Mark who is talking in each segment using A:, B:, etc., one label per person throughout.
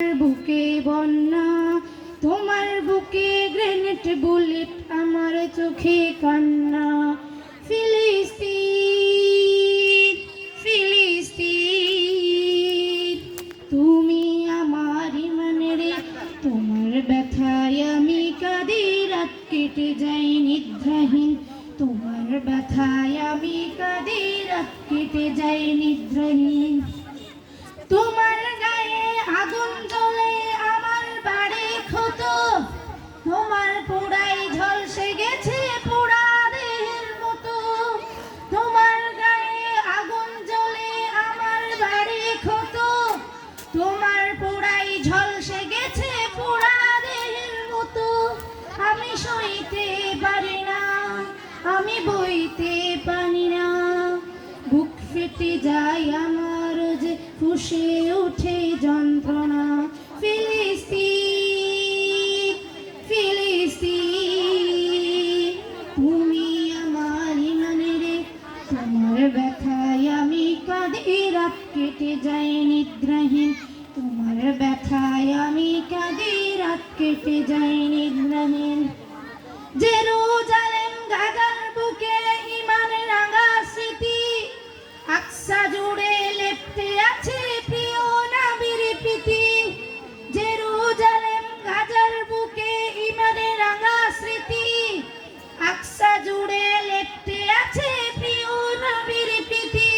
A: বুকে বন্যা, তোমার বুকে গ্রেনেড বুলেট, আমার চোখে কান্না। ফিলিস্তিন ফিলিস্তিন, তুমি আমার ইমানের, তোমার ব্যথায় আমি কাঁদি, রাত কেটে যাই নিদ্রাহীন। তোমার ব্যথায় আমি কাঁদি, রাত কেটে যাই নিদ্রাহীন। তোমার গায়ে আগুন জ্বলে, আমার বাড়ি ক্ষত, তোমার পোড়াই ঝলসে গেছে পোড়া দেহের মতো। তোমার গায়ে আগুন জ্বলে, আমার বাড়ি ক্ষত, তোমার পোড়াই ঝলসে গেছে পোড়া দেহের মতো। আমি সইতে পারি না, আমি বইতে পারি না, বুক ফেটে যায় আমার যে ফুঁসে ওঠে যন্ত্রণা। ফিলিস্তিন ফিলিস্তিন, তুমি আমার ইমানের, তোমার ব্যথায় আমি কাঁদি, রাত কেটে যাই নিদ্রাহীন। তোমার ব্যথায় আমি কাঁদি, রাত কেটে যাই নিদ্রাহীন। জেরুজালেম গাজার বুকে ইমান রাঙা স্মৃতি, আকসা জুড়ে লেপ্টে আছে প্রিয় নবীর প্রীতি। জেরুজালেম গাজার বুকে ইমান রাঙা স্মৃতি, আকসা জুড়ে লেপ্টে আছে প্রিয় নবীর প্রীতি।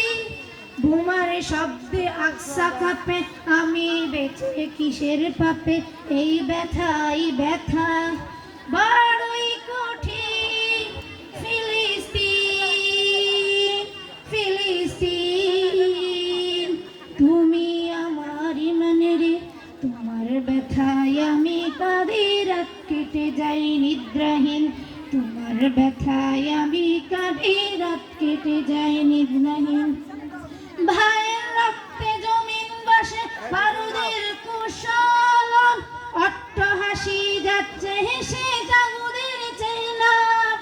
A: বোমার শব্দে আকসা কাঁপে, আমি বেঁচে কিসের পাপে। এই ব্যথাই ব্যথা বড়ই কঠিন। ফিলিস্তিন ফিলিস্তিন, তুমি আমার ইমানের, তোমার ব্যথায় আমি কাঁদি, রাত কেটে যাই নিদ্রাহীন। তোমার ব্যথায় আমি কাঁদি, রাত কেটে যাই নিদ্রাহীন। ভাইয়ের রক্তে জমিন বাসে বারুদের কুশলন, অট্টহাসি যাচ্ছে হেসে জাগুদের চেনা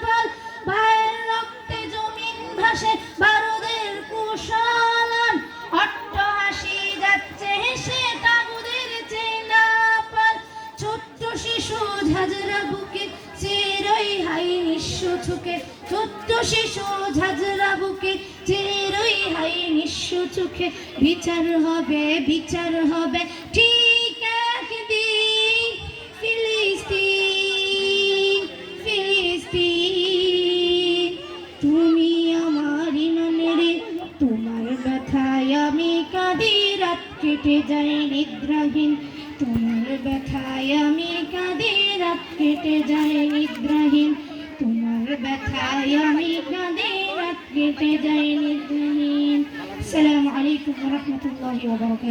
A: পাল। ভাইয়ের রক্তে জমিন ভাসে বারুদের কুশলন, অট্টহাসি যাচ্ছে হেসে জাগুদের চেনা পাল। ছোট্ট শিশু ঝাঁঝরা বুকে চেরোই হাই নিঃস্ব চোখে, ছোট্ট শিশু ঝাঁঝরা বুকে চেরোই হাই নিঃস্ব চোখে। বিচার হবে বিচার হবে ঠিক একদিন। ফিলিস্তিন ফিলিস্তিন, তুমি আমার ইমানের, তোমার ব্যথায় আমি কাঁদি, রাত কেটে যাই নিদ্রাহীন। তোমার ব্যথায় আমি কাঁদি, রাত কেটে যাই নিদ্রাহীন। তোমার ব্যথায় আমি কাঁদি, রাত কেটে যাই নিদ্রাহীন। আসসালামু আলাইকুম ওয়া রাহমাতুল্লাহি ওয়া বারাকাতুহু।